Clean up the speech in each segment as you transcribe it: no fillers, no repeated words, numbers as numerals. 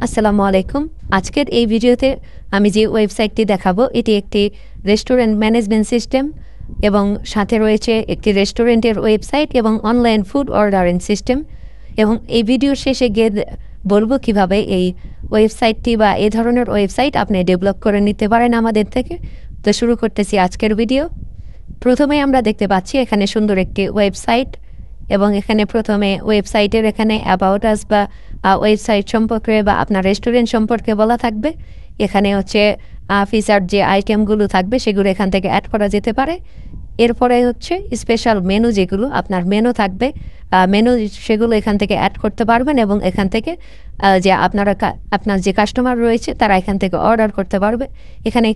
আসসালামু আলাইকুম। আজকের এই ভিডিওতে আমি যে ওয়েবসাইটটি দেখাবো এটি একটি রেস্টুরেন্ট ম্যানেজমেন্ট সিস্টেম এবং সাথে রয়েছে একটি রেস্টুরেন্টের ওয়েবসাইট এবং অনলাইন ফুড অর্ডারিং সিস্টেম। এবং এই ভিডিওর শেষে গিয়ে বলবো কিভাবে এই ওয়েবসাইটটি বা এই ধরনের ওয়েবসাইট আপনি ডেভেলপ করে নিতে পারেন আমাদের থেকে। তো শুরু করতেছি আজকের ভিডিও। প্রথমে আমরা দেখতে পাচ্ছি এখানে সুন্দর একটি ওয়েবসাইট এবং এখানে প্রথমে ওয়েবসাইটের এখানে অ্যাবাউট আস বা ওয়েবসাইট সম্পর্কে বা আপনার রেস্টুরেন্ট সম্পর্কে বলা থাকবে। এখানে হচ্ছে ফিচার যে আইটেমগুলো থাকবে সেগুলো এখান থেকে অ্যাড করা যেতে পারে। এরপরে হচ্ছে স্পেশাল মেনু, যেগুলো আপনার মেনু থাকবে মেনু সেগুলো এখান থেকে অ্যাড করতে পারবেন এবং এখান থেকে যে আপনার যে কাস্টমার রয়েছে তারা এখান থেকে অর্ডার করতে পারবে। এখানে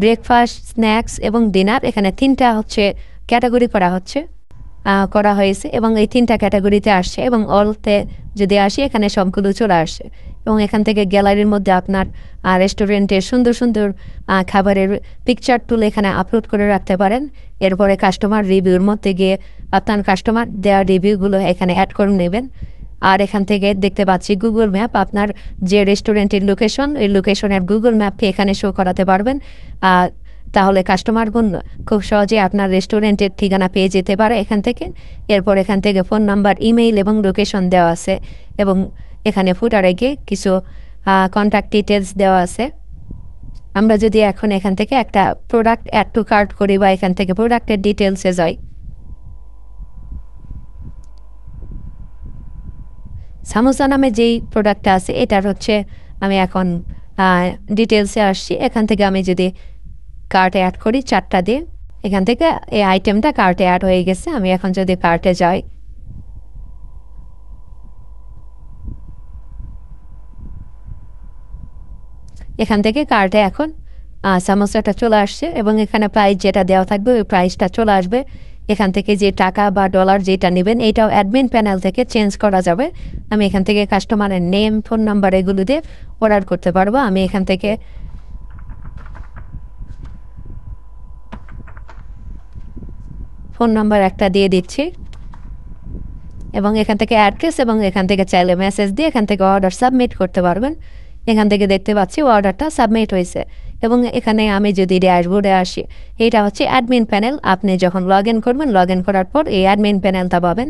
ব্রেকফাস্ট, স্ন্যাক্স এবং ডিনার এখানে তিনটা হচ্ছে ক্যাটাগরি করা হয়েছে এবং এই তিনটা ক্যাটাগরিতে আসছে এবং অলতে যদি আসি এখানে সবগুলো চলে আসছে। এবং এখান থেকে গ্যালারির মধ্যে আপনার রেস্টুরেন্টের সুন্দর সুন্দর খাবারের পিকচার তুলে এখানে আপলোড করে রাখতে পারেন। এরপরে কাস্টমার রিভিউর মধ্যে গিয়ে আপনার কাস্টমার দেওয়া রিভিউগুলো এখানে অ্যাড করে নেবেন। আর এখান থেকে দেখতে পাচ্ছি গুগল ম্যাপ, আপনার যে রেস্টুরেন্টের লোকেশন এই লোকেশনের গুগল ম্যাপকে এখানে শো করাতে পারবেন। তাহলে কাস্টমারগণ খুব সহজে আপনার রেস্টুরেন্টের ঠিকানা পেয়ে যেতে পারে এখান থেকে। এরপর এখান থেকে ফোন নাম্বার, ইমেইল এবং লোকেশন দেওয়া আছে এবং এখানে ফুটারে গিয়ে কিছু কন্ট্যাক্ট ডিটেলস দেওয়া আছে। আমরা যদি এখন এখান থেকে একটা প্রোডাক্ট অ্যাড টু কার্ট করি বা এখান থেকে প্রোডাক্টের ডিটেলসে যাই, সামোসা নামে যেই প্রোডাক্টটা আছে এটার হচ্ছে আমি এখন ডিটেলসে আসছি। এখান থেকে আমি যদি কার্টে অ্যাড করি 4টা দিয়ে, এখান থেকে এই আইটেমটা কার্টে অ্যাড হয়ে গেছে। আমি এখন যদি কার্টে যাই, এখান থেকে কার্টে এখন সামোসাটা চলে আসছে এবং এখানে প্রাইস যেটা দেওয়া থাকবে ওই প্রাইসটা চলে আসবে। এখান থেকে যে টাকা বা ডলার যেটা নেবেন এইটাও অ্যাডমিন প্যানেল থেকে চেঞ্জ করা যাবে। আমি এখান থেকে কাস্টমারের নেম, ফোন নাম্বার এগুলো দিয়ে অর্ডার করতে পারবো। আমি এখান থেকে ফোন নাম্বার একটা দিয়ে দিচ্ছি এবং এখান থেকে অ্যাড্রেস এবং এখান থেকে চাইলে মেসেজ দিয়ে এখান থেকে অর্ডার সাবমিট করতে পারবেন। এখান থেকে দেখতে পাচ্ছি অর্ডারটা সাবমিট হয়েছে এবং এখানে আমি যদি ড্যাশবোর্ডে আসি, এটা হচ্ছে অ্যাডমিন প্যানেল। আপনি যখন লগ ইন করবেন, লগ ইন করার পর এই অ্যাডমিন প্যানেলটা পাবেন।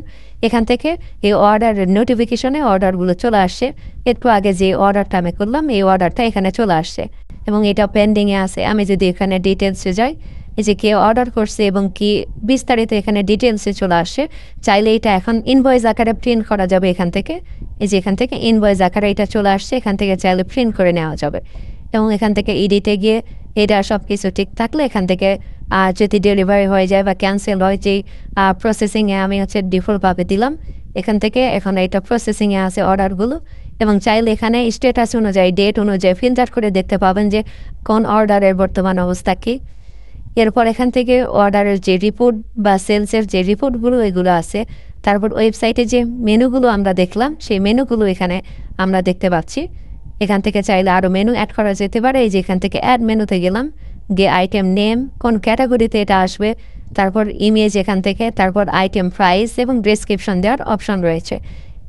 এখান থেকে এই অর্ডারের নোটিফিকেশনে অর্ডারগুলো চলে আসছে। একটু আগে যে অর্ডারটা আমি করলাম এই অর্ডারটা এখানে চলে আসছে এবং এটা পেন্ডিংয়ে আছে। আমি যদি এখানে ডিটেলসে যাই, এই যে কে অর্ডার করছে এবং কি বিস্তারিত এখানে ডিটেলসে চলে আসছে। চাইলে এটা এখন ইনভয়েস আকারে প্রিন্ট করা যাবে এখান থেকে। এই যে এখান থেকে ইনভয়েস আকারে এটা চলে আসছে, এখান থেকে চাইলে প্রিন্ট করে নেওয়া যাবে এবং এখান থেকে এডিটে গিয়ে এটা সব কিছু ঠিক থাকলে এখান থেকে যদি ডেলিভারি হয়ে যায় বা ক্যান্সেল হয়, যেই প্রসেসিংয়ে আমি হচ্ছে ডিফল্টভাবে দিলাম, এখান থেকে এখন এটা প্রসেসিংয়ে আছে অর্ডারগুলো এবং চাইলে এখানে স্ট্যাটাস অনুযায়ী, ডেট অনুযায়ী ফিল্টার করে দেখতে পাবেন যে কোন অর্ডারের বর্তমান অবস্থা কী। এরপর এখান থেকে অর্ডারের যে রিপোর্ট বা সেলসের যে রিপোর্টগুলো এগুলো আছে। তারপর ওয়েবসাইটে যে মেনুগুলো আমরা দেখলাম সেই মেনুগুলো এখানে আমরা দেখতে পাচ্ছি। এখান থেকে চাইলে আরও মেনু অ্যাড করা যেতে পারে। এই যে এখান থেকে অ্যাড মেনুতে গেলাম, গিয়ে আইটেম নেম, কোন ক্যাটাগরিতে এটা আসবে, তারপর ইমেজ এখান থেকে, তারপর আইটেম প্রাইস এবং ডেসক্রিপশন দেওয়ার অপশন রয়েছে।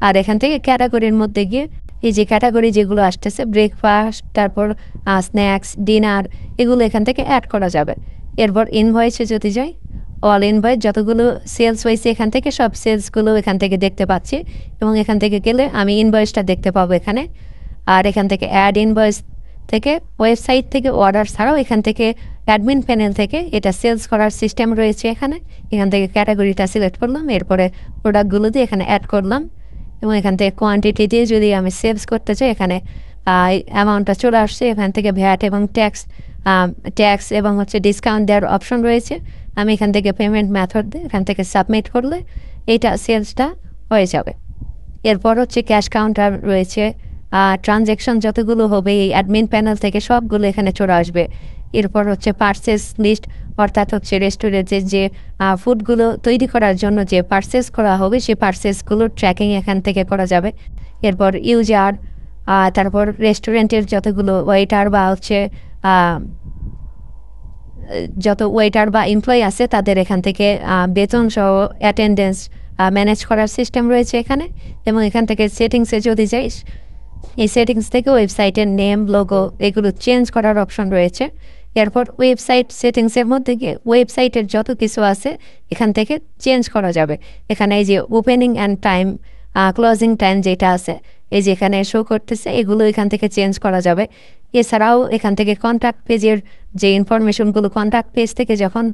আর এখান থেকে ক্যাটাগরির মধ্যে গিয়ে এই যে ক্যাটাগরি যেগুলো আসতেছে ব্রেকফাস্ট, তারপর স্ন্যাক্স, ডিনার, এগুলো এখান থেকে অ্যাড করা যাবে। এরপর ইনভয়েসে যদি যাই, অল ইনভয়েস যতগুলো সেলস হয়েছে এখান থেকে সব সেলসগুলো এখান থেকে দেখতে পাচ্ছি এবং এখান থেকে গেলে আমি ইনভয়েসটা দেখতে পাবো এখানে। আর এখান থেকে অ্যাড ইনভয়েস থেকে ওয়েবসাইট থেকে অর্ডার ছাড়াও এখান থেকে অ্যাডমিন প্যানেল থেকে এটা সেলস করার সিস্টেম রয়েছে এখানে। এখান থেকে ক্যাটাগরিটা সিলেক্ট করলাম, এরপরে প্রোডাক্টগুলো দিয়ে এখানে অ্যাড করলাম এবং এখান থেকে কোয়ান্টিটি দিয়ে যদি আমি সেলস করতে চাই এখানে অ্যামাউন্টটা চলে আসছে। এখান থেকে ভ্যাট এবং ট্যাক্স এবং হচ্ছে ডিসকাউন্ট দেওয়ার অপশন রয়েছে। আমি এখান থেকে পেমেন্ট মেথড দিয়ে এখান থেকে সাবমিট করলে এইটা সেলসটা হয়ে যাবে। এরপর হচ্ছে ক্যাশ কাউন্টার রয়েছে। ট্রানজ্যাকশন যতগুলো হবে এই অ্যাডমিন প্যানেল থেকে সবগুলো এখানে চলে আসবে। এরপর হচ্ছে পারচেস লিস্ট, অর্থাৎ হচ্ছে রেস্টুরেন্টের যে ফুডগুলো তৈরি করার জন্য যে পারচেস করা হবে সেই পারচেসগুলোর ট্র্যাকিং এখান থেকে করা যাবে। এরপর ইউজার, তারপর রেস্টুরেন্টের যতগুলো ওয়েটার বা হচ্ছে যত ওয়েটার বা এমপ্লয়ি আছে তাদের এখান থেকে বেতন সহ অ্যাটেন্ডেন্স ম্যানেজ করার সিস্টেম রয়েছে এখানে। এবং এখান থেকে সেটিংসে যদি যাই, এই সেটিংস থেকে ওয়েবসাইটের নেম, লোগো এগুলো চেঞ্জ করার অপশন রয়েছে। এরপর ওয়েবসাইট সেটিংসের মধ্যে গিয়ে ওয়েবসাইটের যত কিছু আছে এখান থেকে চেঞ্জ করা যাবে। এখানে এই যে opening and time, closing time যেটা আছে এই যে এখানে শো করতেছে, এগুলো এখান থেকে চেঞ্জ করা যাবে। এছাড়াও এখান থেকে কন্ট্যাক্ট পেজের যে ইনফরমেশনগুলো কন্ট্যাক্ট পেজ থেকে যখন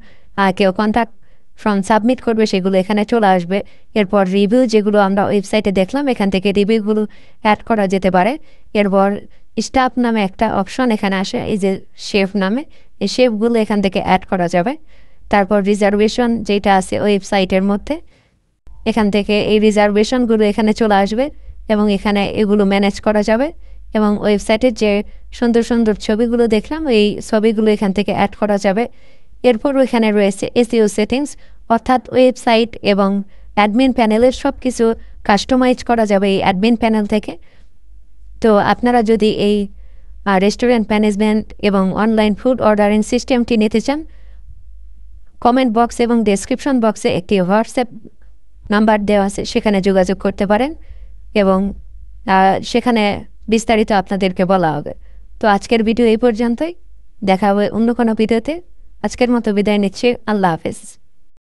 কেউ কন্ট্যাক্ট ফর্ম সাবমিট করবে সেগুলো এখানে চলে আসবে। এরপর রিভিউ যেগুলো আমরা ওয়েবসাইটে দেখলাম এখান থেকে রিভিউগুলো অ্যাড করা যেতে পারে। এরপর স্টাফ নামে একটা অপশন এখানে আসে, এই যে শেফ নামে, এই শেফগুলো এখান থেকে অ্যাড করা যাবে। তারপর রিজার্ভেশন যেটা আছে ওয়েবসাইটের মধ্যে এখান থেকে এই রিজার্ভেশনগুলো এখানে চলে আসবে এবং এখানে এগুলো ম্যানেজ করা যাবে। এবং ওয়েবসাইটের যে সুন্দর সুন্দর ছবিগুলো দেখলাম এই ছবিগুলো এখান থেকে অ্যাড করা যাবে। এরপর এখানে রয়েছে এসইও সেটিংস, অর্থাৎ ওয়েবসাইট এবং অ্যাডমিন প্যানেলের সব কিছু কাস্টমাইজ করা যাবে এই অ্যাডমিন প্যানেল থেকে। তো আপনারা যদি এই রেস্টুরেন্ট ম্যানেজমেন্ট এবং অনলাইন ফুড অর্ডারিং সিস্টেমটি নিতে চান, কমেন্ট বক্স এবং ডেসক্রিপশন বক্সে একটি হোয়াটসঅ্যাপ নাম্বার দেওয়া আছে, সেখানে যোগাযোগ করতে পারেন এবং সেখানে বিস্তারিত আপনাদেরকে বলা হবে। তো আজকের ভিডিও এই পর্যন্তই, দেখা হবে অন্য কোনো ভিডিওতে। আজকের মতো বিদায় নিচ্ছি, আল্লাহ হাফেজ।